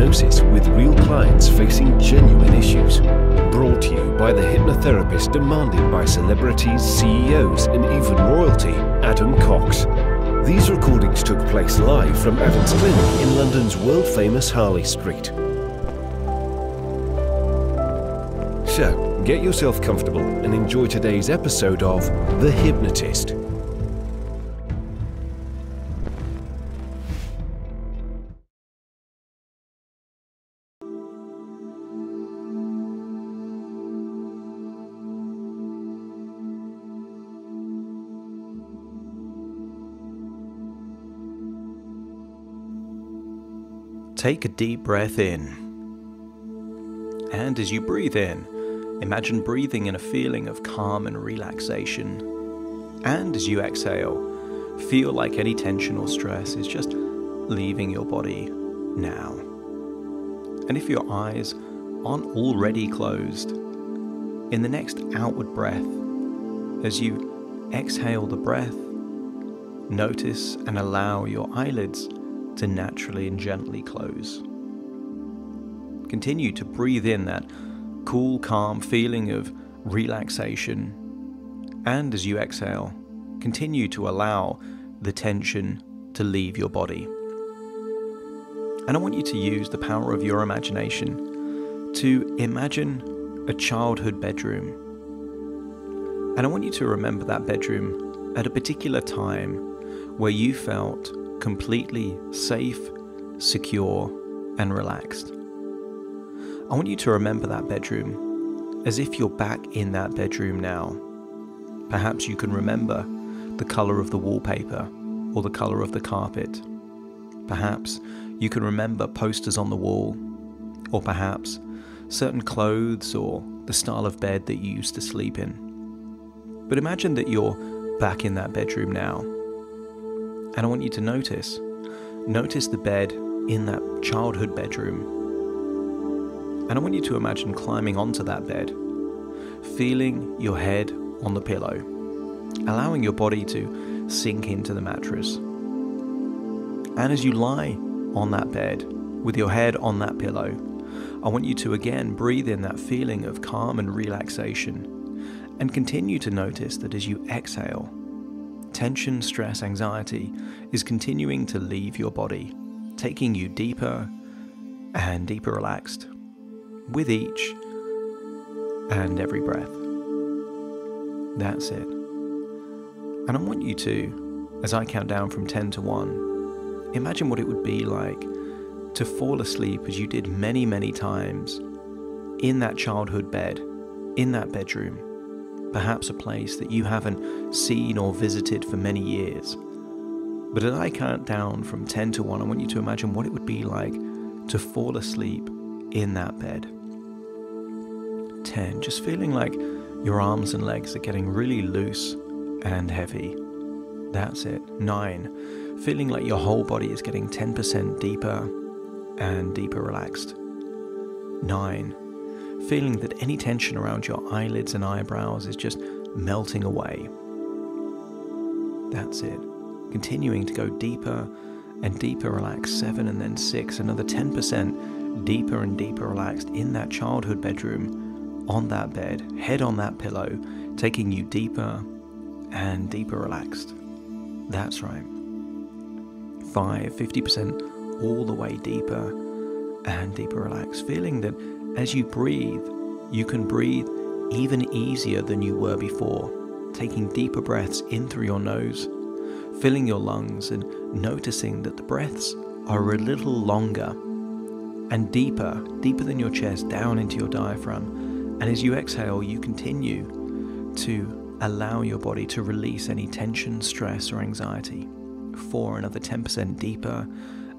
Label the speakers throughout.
Speaker 1: hypnosis with real clients facing genuine issues. Brought to you by the hypnotherapist demanded by celebrities, CEOs, and even royalty, Adam Cox. These recordings took place live from Adam's clinic in London's world-famous Harley Street. So, get yourself comfortable and enjoy today's episode of The Hypnotist.
Speaker 2: Take a deep breath in, and as you breathe in, imagine breathing in a feeling of calm and relaxation. And as you exhale, feel like any tension or stress is just leaving your body now. And if your eyes aren't already closed, in the next outward breath, as you exhale the breath, notice and allow your eyelids to naturally and gently close. Continue to breathe in that cool, calm feeling of relaxation, and as you exhale, continue to allow the tension to leave your body. And I want you to use the power of your imagination to imagine a childhood bedroom. And I want you to remember that bedroom at a particular time where you felt completely safe, secure, and relaxed. I want you to remember that bedroom as if you're back in that bedroom now. Perhaps you can remember the color of the wallpaper or the color of the carpet. Perhaps you can remember posters on the wall, or perhaps certain clothes or the style of bed that you used to sleep in. But imagine that you're back in that bedroom now. And I want you to notice the bed in that childhood bedroom. And I want you to imagine climbing onto that bed, feeling your head on the pillow, allowing your body to sink into the mattress. And as you lie on that bed, with your head on that pillow, I want you to again breathe in that feeling of calm and relaxation, and continue to notice that as you exhale, tension, stress, anxiety is continuing to leave your body, taking you deeper and deeper relaxed with each and every breath. That's it. And I want you to, as I count down from 10 to 1, imagine what it would be like to fall asleep as you did many, many times in that childhood bed, in that bedroom. Perhaps a place that you haven't seen or visited for many years. But as I count down from 10 to 1, I want you to imagine what it would be like to fall asleep in that bed. 10, just feeling like your arms and legs are getting really loose and heavy. That's it. 9, feeling like your whole body is getting 10% deeper and deeper relaxed. 9, feeling that any tension around your eyelids and eyebrows is just melting away. That's it. Continuing to go deeper and deeper relaxed. 7 and then 6, another 10% deeper and deeper relaxed in that childhood bedroom, on that bed, head on that pillow, taking you deeper and deeper relaxed. That's right. 5, 50% all the way deeper and deeper relaxed. Feeling that as you breathe, you can breathe even easier than you were before, taking deeper breaths in through your nose, filling your lungs and noticing that the breaths are a little longer and deeper than your chest, down into your diaphragm. And as you exhale, you continue to allow your body to release any tension, stress, or anxiety. 4, another 10% deeper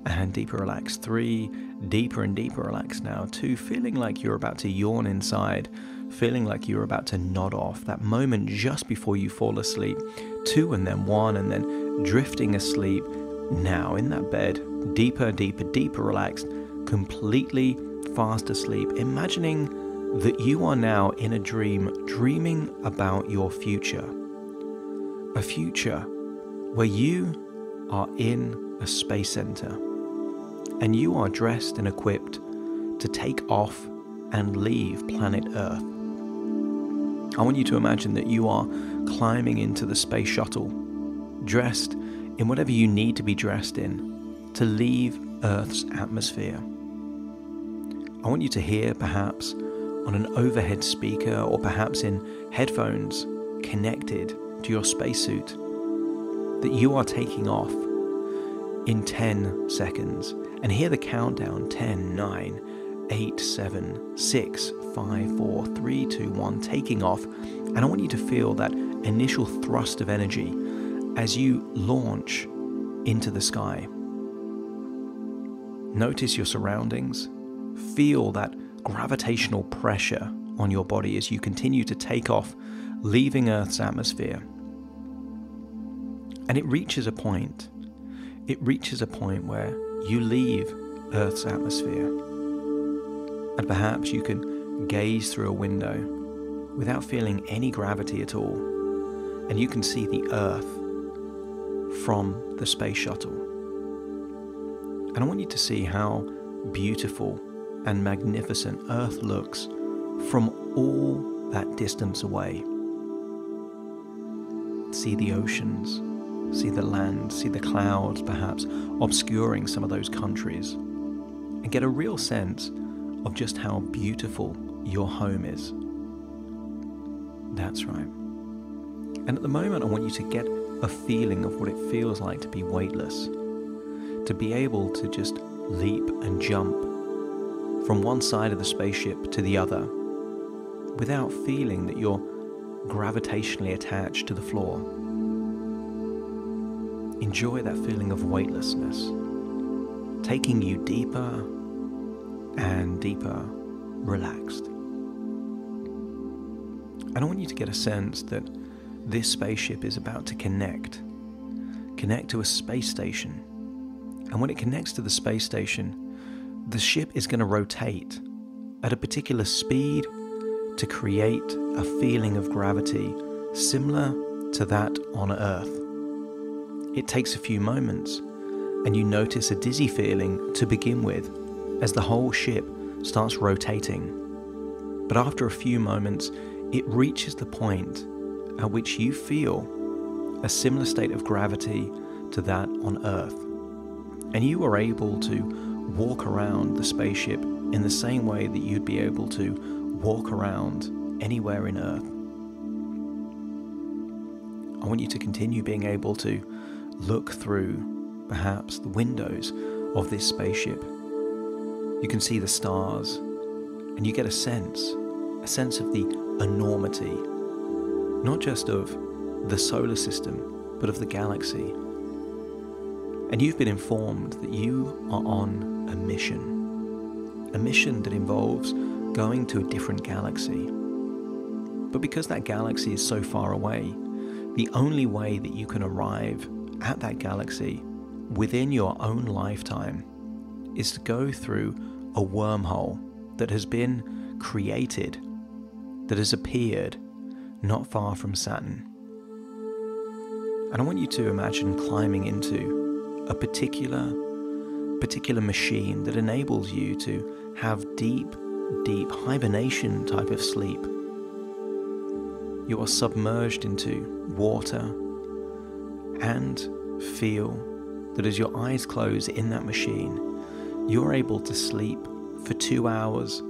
Speaker 2: and deeper relaxed. 3, deeper and deeper relaxed now. 2, feeling like you're about to yawn inside, feeling like you're about to nod off, that moment just before you fall asleep. 2 and then 1 and then drifting asleep now in that bed, deeper, deeper, deeper relaxed, completely fast asleep, imagining that you are now in a dream, dreaming about your future. A future where you are in a space center. and you are dressed and equipped to take off and leave planet Earth. I want you to imagine that you are climbing into the space shuttle, dressed in whatever you need to be dressed in to leave Earth's atmosphere. I want you to hear, perhaps on an overhead speaker or perhaps in headphones connected to your spacesuit, that you are taking off in 10 seconds. And hear the countdown: 10, 9, 8, 7, 6, 5, 4, 3, 2, 1, taking off. And I want you to feel that initial thrust of energy as you launch into the sky. Notice your surroundings. Feel that gravitational pressure on your body as you continue to take off, leaving Earth's atmosphere. And it reaches a point where you leave Earth's atmosphere. And perhaps you can gaze through a window without feeling any gravity at all. And you can see the Earth from the space shuttle. And I want you to see how beautiful and magnificent Earth looks from all that distance away. See the oceans, see the land, see the clouds perhaps obscuring some of those countries, and get a real sense of just how beautiful your home is. That's right. And at the moment, I want you to get a feeling of what it feels like to be weightless, to be able to just leap and jump from one side of the spaceship to the other without feeling that you're gravitationally attached to the floor. Enjoy that feeling of weightlessness, taking you deeper and deeper, relaxed. And I want you to get a sense that this spaceship is about to connect to a space station. And when it connects to the space station, the ship is going to rotate at a particular speed to create a feeling of gravity similar to that on Earth. It takes a few moments, and you notice a dizzy feeling to begin with as the whole ship starts rotating. But after a few moments, it reaches the point at which you feel a similar state of gravity to that on Earth. And you are able to walk around the spaceship in the same way that you'd be able to walk around anywhere in Earth. I want you to continue being able to look through perhaps the windows of this spaceship. You can see the stars, and you get a sense of the enormity, not just of the solar system, but of the galaxy. And you've been informed that you are on a mission that involves going to a different galaxy. But because that galaxy is so far away, the only way that you can arrive at that galaxy within your own lifetime is to go through a wormhole that has been created, that has appeared not far from Saturn. And I want you to imagine climbing into a particular machine that enables you to have deep hibernation type of sleep. You are submerged into water and feel that as your eyes close in that machine, you're able to sleep for 2 hours,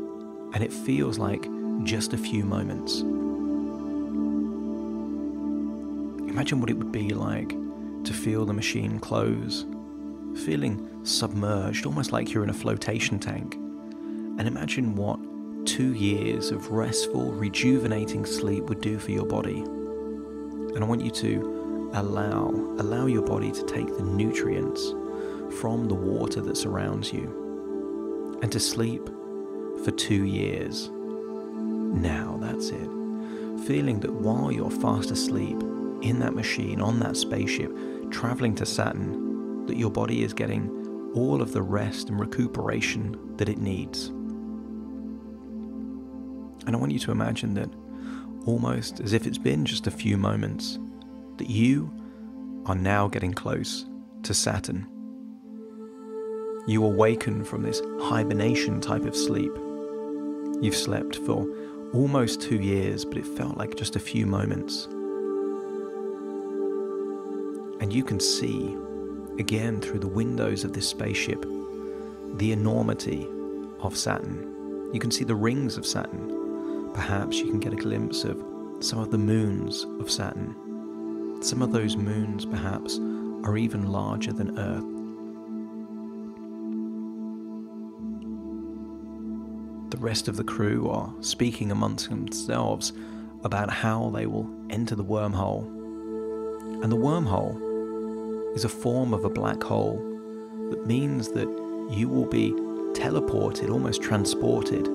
Speaker 2: and it feels like just a few moments. Imagine what it would be like to feel the machine close, feeling submerged, almost like you're in a flotation tank. And imagine what 2 years of restful, rejuvenating sleep would do for your body. And I want you to allow your body to take the nutrients from the water that surrounds you and to sleep for 2 years. Now, that's it. Feeling that while you're fast asleep in that machine, on that spaceship, traveling to Saturn, that your body is getting all of the rest and recuperation that it needs. And I want you to imagine that, almost as if it's been just a few moments, that you are now getting close to Saturn. You awaken from this hibernation type of sleep. You've slept for almost 2 years, but it felt like just a few moments. And you can see, again through the windows of this spaceship, the enormity of Saturn. You can see the rings of Saturn. Perhaps you can get a glimpse of some of the moons of Saturn. Some of those moons, perhaps, are even larger than Earth. The rest of the crew are speaking amongst themselves about how they will enter the wormhole. And the wormhole is a form of a black hole that means that you will be teleported, almost transported,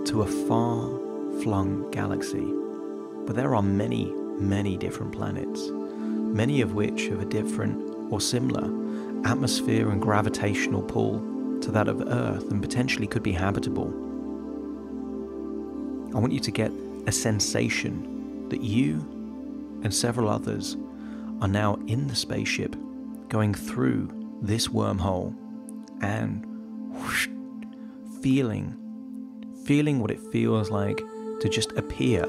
Speaker 2: to a far-flung galaxy. But there are many, many different planets, many of which have a different or similar atmosphere and gravitational pull to that of Earth, and potentially could be habitable. I want you to get a sensation that you and several others are now in the spaceship, going through this wormhole and whoosh, feeling what it feels like to just appear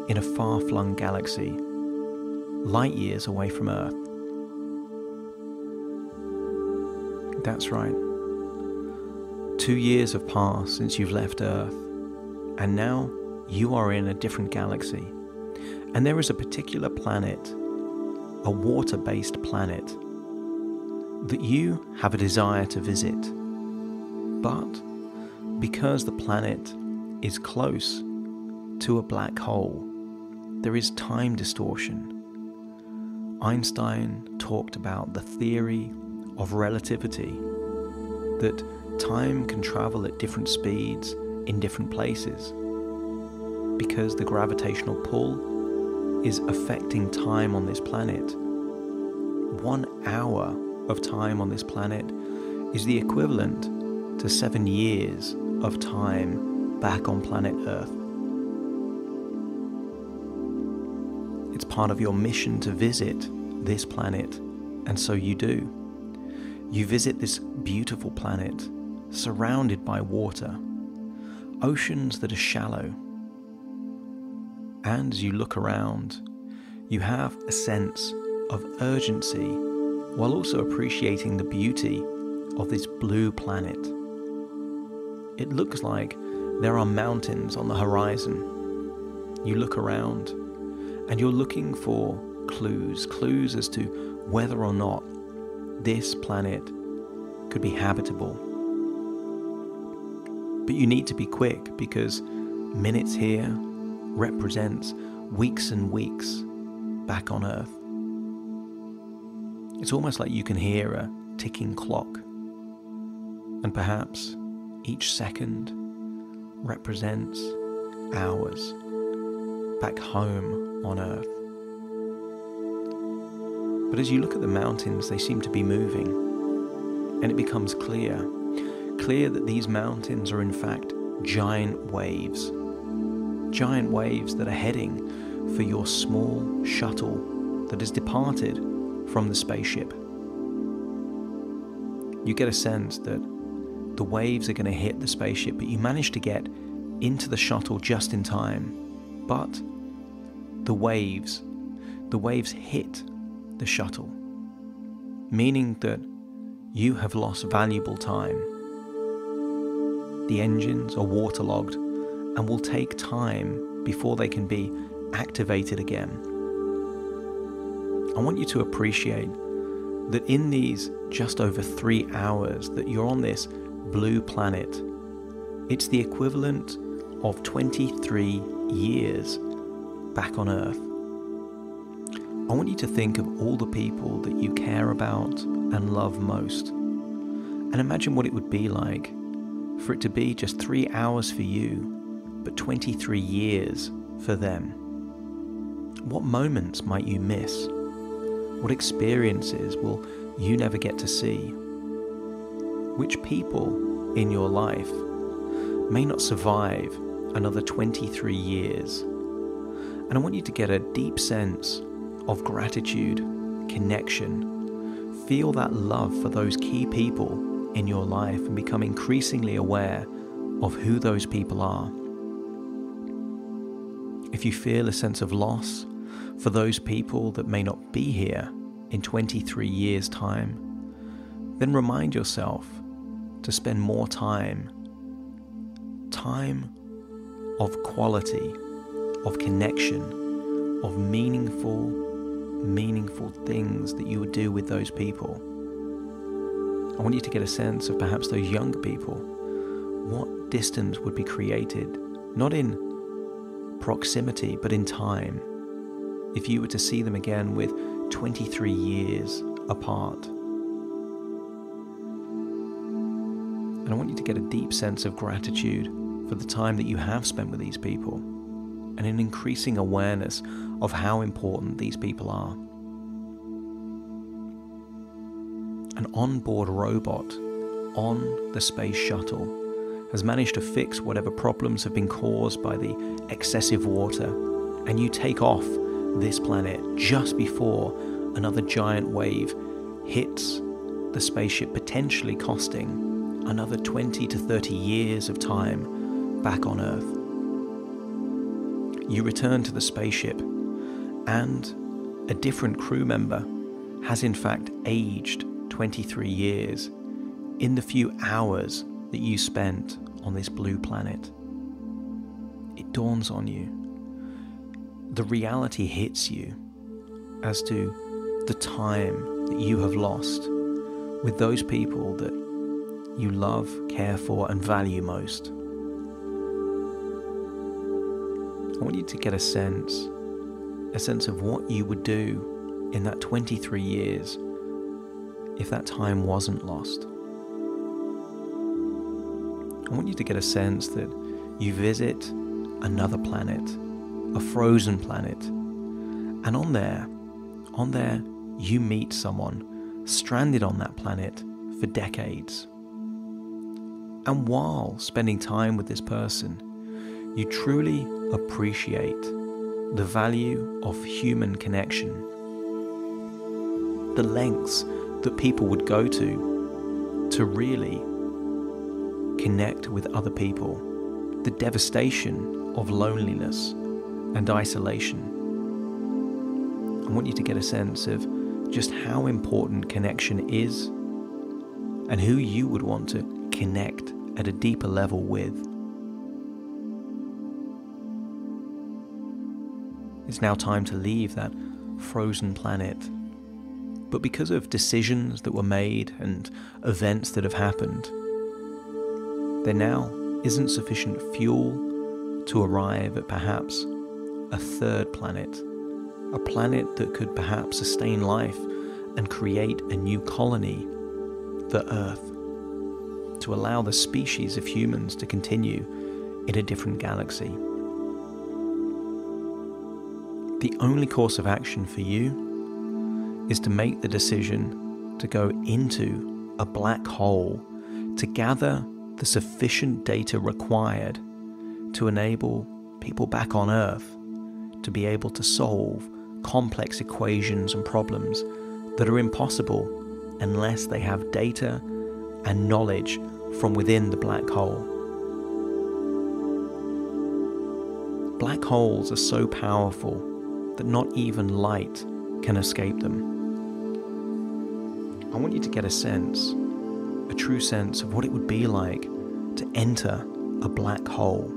Speaker 2: in a far-flung galaxy, light years away from Earth. That's right. 2 years have passed since you've left Earth, and now you are in a different galaxy. And there is a particular planet, a water-based planet, that you have a desire to visit. But because the planet is close to a black hole, there is time distortion. Einstein talked about the theory of relativity, that time can travel at different speeds in different places because the gravitational pull is affecting time on this planet. 1 hour of time on this planet is the equivalent to 7 years of time back on planet Earth. It's part of your mission to visit this planet, and so you do. You visit this beautiful planet surrounded by water, oceans that are shallow. And as you look around, you have a sense of urgency while also appreciating the beauty of this blue planet. It looks like there are mountains on the horizon. You look around and you're looking for clues as to whether or not this planet could be habitable. But you need to be quick, because minutes here represents weeks and weeks back on Earth. It's almost like you can hear a ticking clock, and perhaps each second represents hours back home on Earth. But as you look at the mountains, they seem to be moving, and it becomes clear that these mountains are in fact giant waves that are heading for your small shuttle that has departed from the spaceship. You get a sense that the waves are going to hit the spaceship, but you manage to get into the shuttle just in time. But the waves hit the shuttle, meaning that you have lost valuable time. The engines are waterlogged and will take time before they can be activated again. I want you to appreciate that in these just over 3 hours that you're on this blue planet, it's the equivalent of 23 years back on Earth. I want you to think of all the people that you care about and love most, and imagine what it would be like for it to be just 3 hours for you, but 23 years for them. What moments might you miss? What experiences will you never get to see? Which people in your life may not survive another 23 years? And I want you to get a deep sense of gratitude, connection. Feel that love for those key people in your life and become increasingly aware of who those people are. If you feel a sense of loss for those people that may not be here in 23 years' time, then remind yourself to spend more time of quality, of connection, of meaningful things that you would do with those people. I want you to get a sense of perhaps those younger people. What distance would be created, not in proximity, but in time, if you were to see them again with 23 years apart? And I want you to get a deep sense of gratitude for the time that you have spent with these people, and an increasing awareness of how important these people are. An onboard robot on the space shuttle has managed to fix whatever problems have been caused by the excessive water, and you take off this planet just before another giant wave hits the spaceship, potentially costing another 20 to 30 years of time back on Earth. You return to the spaceship, and a different crew member has in fact aged 23 years in the few hours that you spent on this blue planet. It dawns on you. The reality hits you as to the time that you have lost with those people that you love, care for, and value most. I want you to get a sense of what you would do in that 23 years if that time wasn't lost. I want you to get a sense that you visit another planet, a frozen planet, and on there, you meet someone stranded on that planet for decades. And while spending time with this person, you truly appreciate the value of human connection, the lengths that people would go to really connect with other people, the devastation of loneliness and isolation. I want you to get a sense of just how important connection is and who you would want to connect at a deeper level with. It's now time to leave that frozen planet. But because of decisions that were made and events that have happened, there now isn't sufficient fuel to arrive at perhaps a third planet, a planet that could perhaps sustain life and create a new colony for Earth, to allow the species of humans to continue in a different galaxy. The only course of action for you is to make the decision to go into a black hole to gather the sufficient data required to enable people back on Earth to be able to solve complex equations and problems that are impossible unless they have data and knowledge from within the black hole. Black holes are so powerful that not even light can escape them. I want you to get a sense, a true sense of what it would be like to enter a black hole.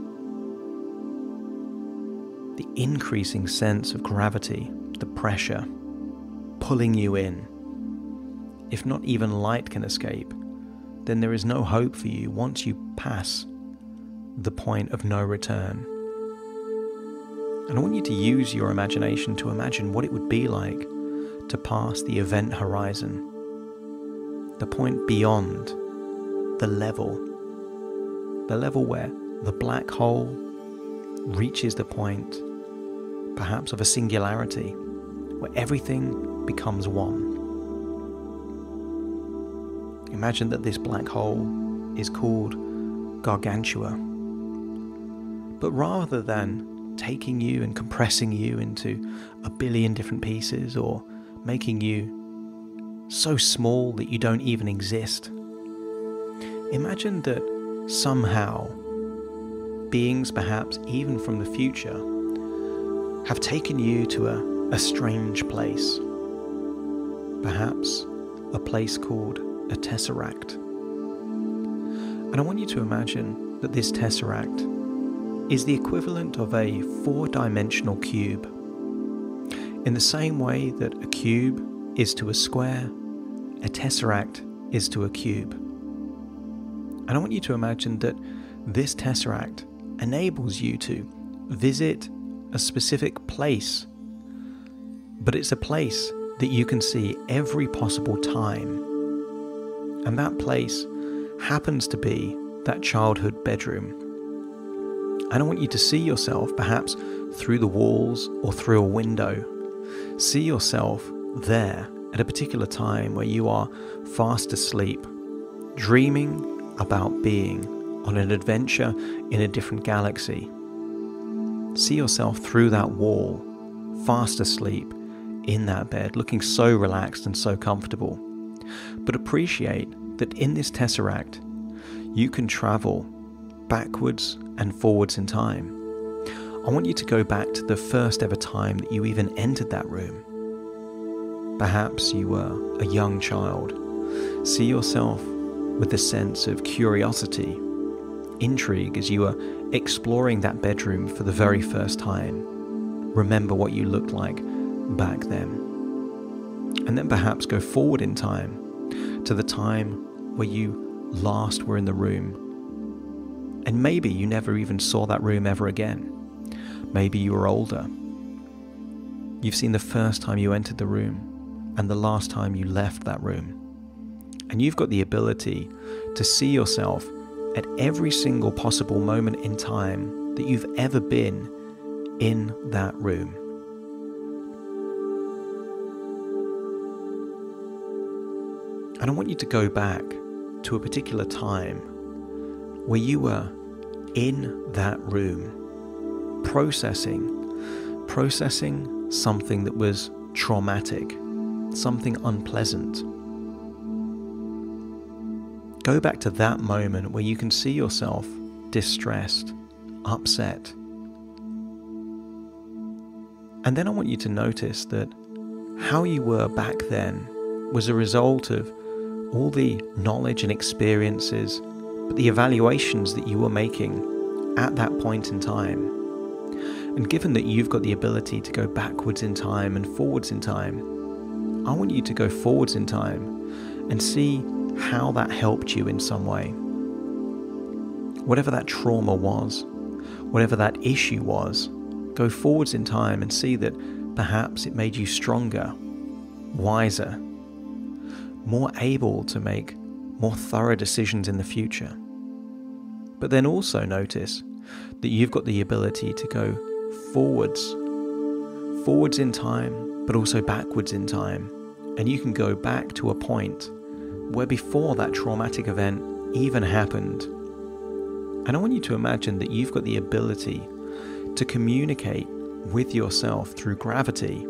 Speaker 2: The increasing sense of gravity, the pressure, pulling you in. If not even light can escape, then there is no hope for you once you pass the point of no return. And I want you to use your imagination to imagine what it would be like to pass the event horizon, the point beyond the level where the black hole reaches the point, perhaps of a singularity, where everything becomes one. Imagine that this black hole is called Gargantua. But rather than taking you and compressing you into a billion different pieces, or making you so small that you don't even exist, imagine that somehow beings, perhaps even from the future, have taken you to a strange place. Perhaps a place called a Tesseract. And I want you to imagine that this Tesseract is the equivalent of a 4-dimensional cube. In the same way that a cube is to a square, a Tesseract is to a cube. And I want you to imagine that this Tesseract enables you to visit a specific place, but it's a place that you can see every possible time. And that place happens to be that childhood bedroom. And I want you to see yourself, perhaps through the walls or through a window, see yourself there at a particular time where you are fast asleep, dreaming about being on an adventure in a different galaxy. See yourself through that wall, fast asleep in that bed, looking so relaxed and so comfortable. But appreciate that in this Tesseract, you can travel backwards and forwards in time. I want you to go back to the first ever time that you even entered that room. Perhaps you were a young child. See yourself with a sense of curiosity, intrigue as you were exploring that bedroom for the very first time. Remember what you looked like back then. And then perhaps go forward in time to the time where you last were in the room. And maybe you never even saw that room ever again. Maybe you were older. You've seen the first time you entered the room and the last time you left that room. And you've got the ability to see yourself at every single possible moment in time that you've ever been in that room. And I want you to go back to a particular time where you were in that room, processing something that was traumatic, something unpleasant. Go back to that moment where you can see yourself distressed, upset. And then I want you to notice that how you were back then was a result of all the knowledge and experiences, but the evaluations that you were making at that point in time. And given that you've got the ability to go backwards in time and forwards in time, I want you to go forwards in time and see how that helped you in some way. Whatever that trauma was, whatever that issue was, go forwards in time and see that perhaps it made you stronger, wiser, more able to make more thorough decisions in the future. But then also notice that you've got the ability to go forwards in time, but also backwards in time. And you can go back to a point where before that traumatic event even happened. And I want you to imagine that you've got the ability to communicate with yourself through gravity.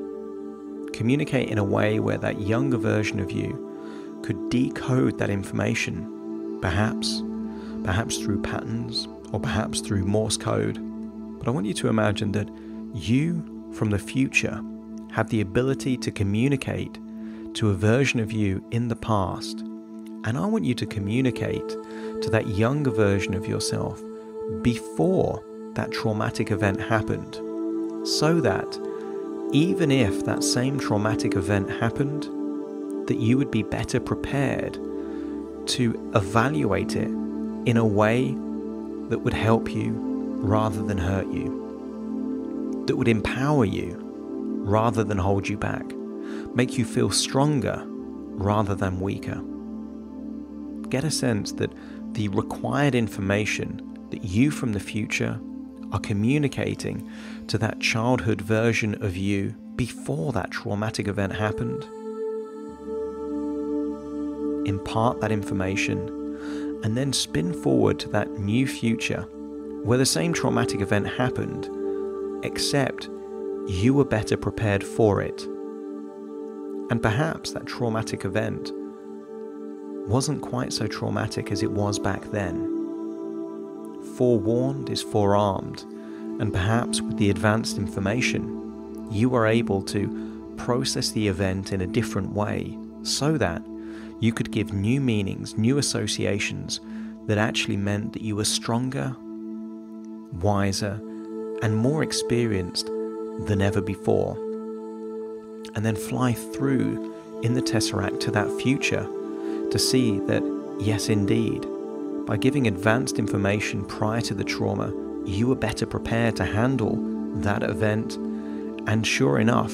Speaker 2: Communicate in a way where that younger version of you could decode that information, perhaps through patterns or perhaps through Morse code. But I want you to imagine that you from the future have the ability to communicate to a version of you in the past. And I want you to communicate to that younger version of yourself before that traumatic event happened, so that even if that same traumatic event happened, that you would be better prepared to evaluate it in a way that would help you rather than hurt you, that would empower you rather than hold you back, make you feel stronger rather than weaker. Get a sense that the required information that you from the future are communicating to that childhood version of you before that traumatic event happened. Impart that information and then spin forward to that new future where the same traumatic event happened, except you were better prepared for it. And perhaps that traumatic event wasn't quite so traumatic as it was back then. Forewarned is forearmed, and perhaps with the advanced information, you are able to process the event in a different way so that you could give new meanings, new associations that actually meant that you were stronger, wiser, and more experienced than ever before. And then fly through in the Tesseract to that future to see that, yes indeed, by giving advanced information prior to the trauma, you were better prepared to handle that event. And sure enough,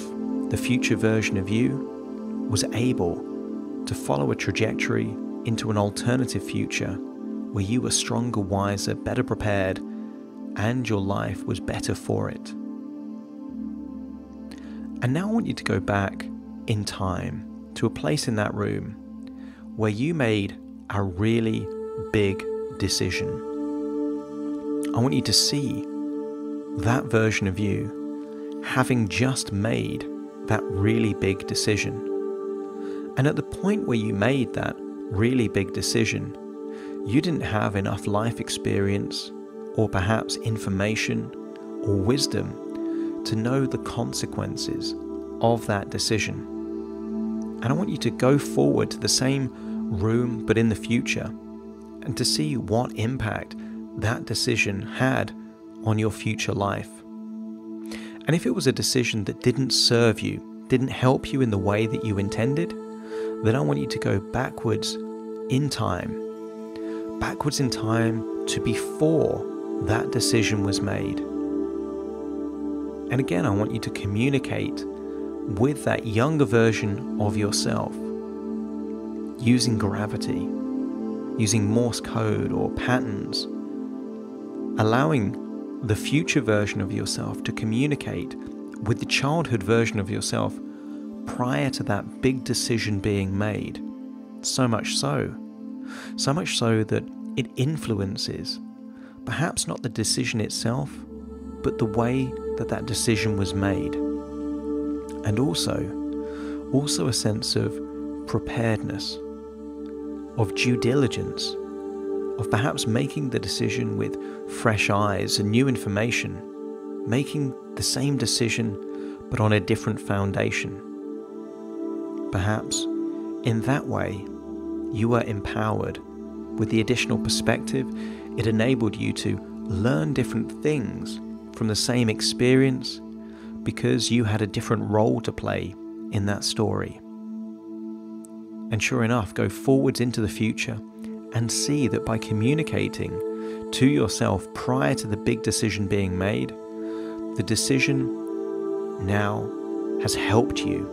Speaker 2: the future version of you was able to follow a trajectory into an alternative future where you were stronger, wiser, better prepared, and your life was better for it. And now I want you to go back in time to a place in that room where you made a really big decision. I want you to see that version of you having just made that really big decision. And at the point where you made that really big decision, you didn't have enough life experience or perhaps information or wisdom to know the consequences of that decision. And I want you to go forward to the same room but in the future and to see what impact that decision had on your future life. And if it was a decision that didn't serve you, didn't help you in the way that you intended, then I want you to go backwards in time to before that decision was made. And again, I want you to communicate with that younger version of yourself using gravity, using Morse code or patterns, allowing the future version of yourself to communicate with the childhood version of yourself prior to that big decision being made. So much so that it influences perhaps not the decision itself, but the way that that decision was made. And also a sense of preparedness, of due diligence, of perhaps making the decision with fresh eyes and new information, making the same decision but on a different foundation. Perhaps in that way you were empowered with the additional perspective. It enabled you to learn different things from the same experience because you had a different role to play in that story. And sure enough, go forwards into the future and see that by communicating to yourself prior to the big decision being made, the decision now has helped you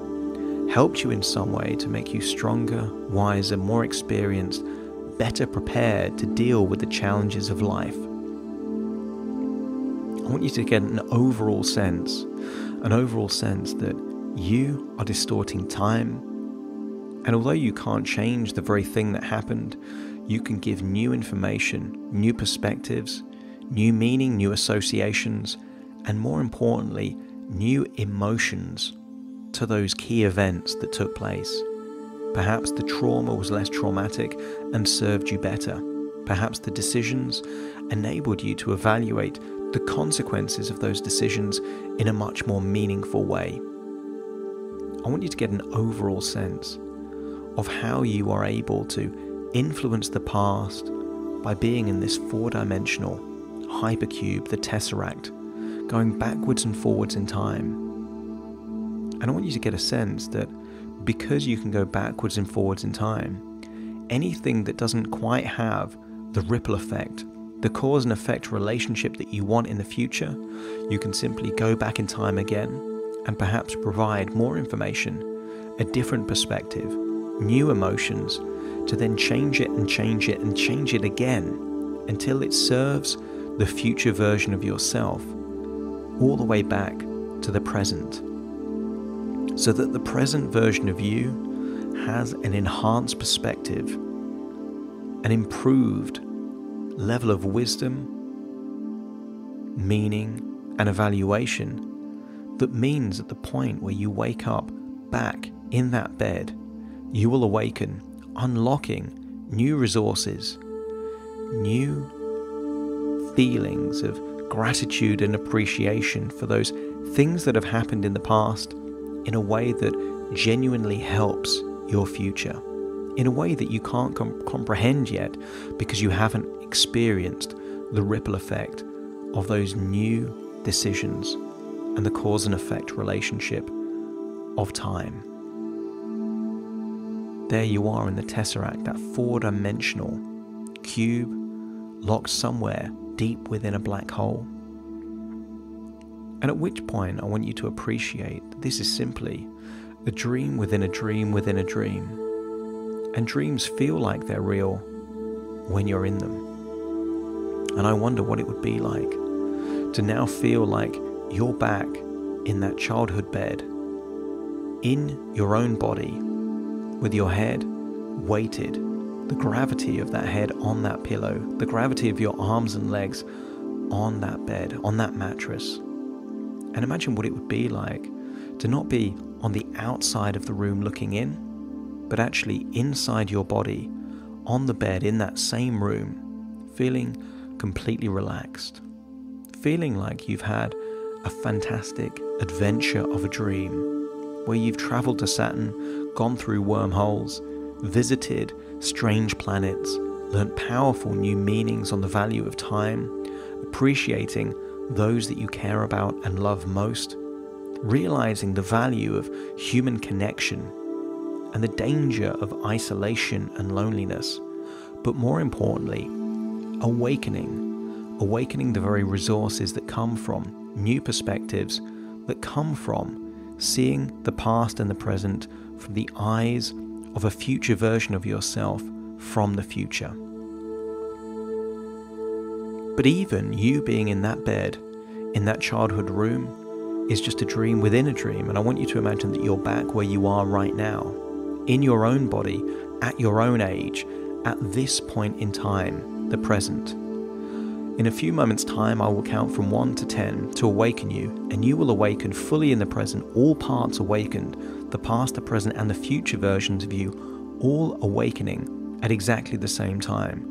Speaker 2: in some way to make you stronger, wiser, more experienced, better prepared to deal with the challenges of life. I want you to get an overall sense that you are distorting time. And although you can't change the very thing that happened, you can give new information, new perspectives, new meaning, new associations, and more importantly, new emotions to those key events that took place. Perhaps the trauma was less traumatic and served you better. Perhaps the decisions enabled you to evaluate the consequences of those decisions in a much more meaningful way. I want you to get an overall sense of how you are able to influence the past by being in this four-dimensional hypercube, the Tesseract, going backwards and forwards in time. And I want you to get a sense that because you can go backwards and forwards in time, anything that doesn't quite have the ripple effect, the cause and effect relationship that you want in the future, you can simply go back in time again and perhaps provide more information, a different perspective, new emotions, to then change it and change it and change it again until it serves the future version of yourself all the way back to the present, so that the present version of you has an enhanced perspective, an improved level of wisdom, meaning, and evaluation that means at the point where you wake up back in that bed, you will awaken, unlocking new resources, new feelings of gratitude and appreciation for those things that have happened in the past in a way that genuinely helps your future, in a way that you can't comprehend yet because you haven't experienced the ripple effect of those new decisions and the cause and effect relationship of time. There you are in the Tesseract, that four-dimensional cube locked somewhere deep within a black hole. And at which point I want you to appreciate that this is simply a dream within a dream within a dream. And dreams feel like they're real when you're in them. And I wonder what it would be like to now feel like you're back in that childhood bed, in your own body, with your head weighted, the gravity of that head on that pillow, the gravity of your arms and legs on that bed, on that mattress. And imagine what it would be like to not be on the outside of the room looking in, but actually inside your body, on the bed in that same room, feeling completely relaxed, feeling like you've had a fantastic adventure of a dream, where you've traveled to Saturn, gone through wormholes, visited strange planets, learnt powerful new meanings on the value of time, appreciating those that you care about and love most, realizing the value of human connection and the danger of isolation and loneliness, but more importantly, awakening the very resources that come from new perspectives, that come from seeing the past and the present from the eyes of a future version of yourself from the future. But even you being in that bed, in that childhood room, is just a dream within a dream. And I want you to imagine that you're back where you are right now, in your own body, at your own age, at this point in time, the present. In a few moments' time, I will count from 1 to 10 to awaken you, and you will awaken fully in the present, all parts awakened, the past, the present, and the future versions of you, all awakening at exactly the same time.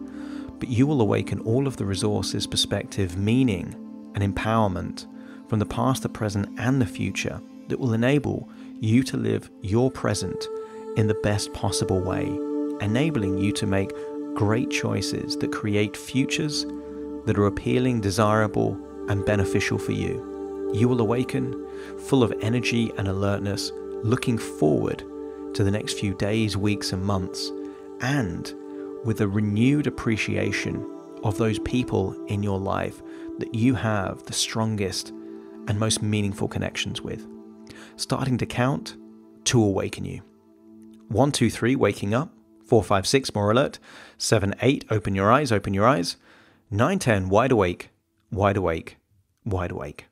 Speaker 2: But you will awaken all of the resources, perspective, meaning, and empowerment from the past, the present, and the future that will enable you to live your present in the best possible way, enabling you to make great choices that create futures that are appealing, desirable, and beneficial for you. You will awaken full of energy and alertness, looking forward to the next few days, weeks, and months, and with a renewed appreciation of those people in your life that you have the strongest and most meaningful connections with. Starting to count to awaken you. 1, 2, 3, waking up. 4, 5, 6, more alert. 7, 8, open your eyes, open your eyes. 9, 10, wide awake, wide awake, wide awake.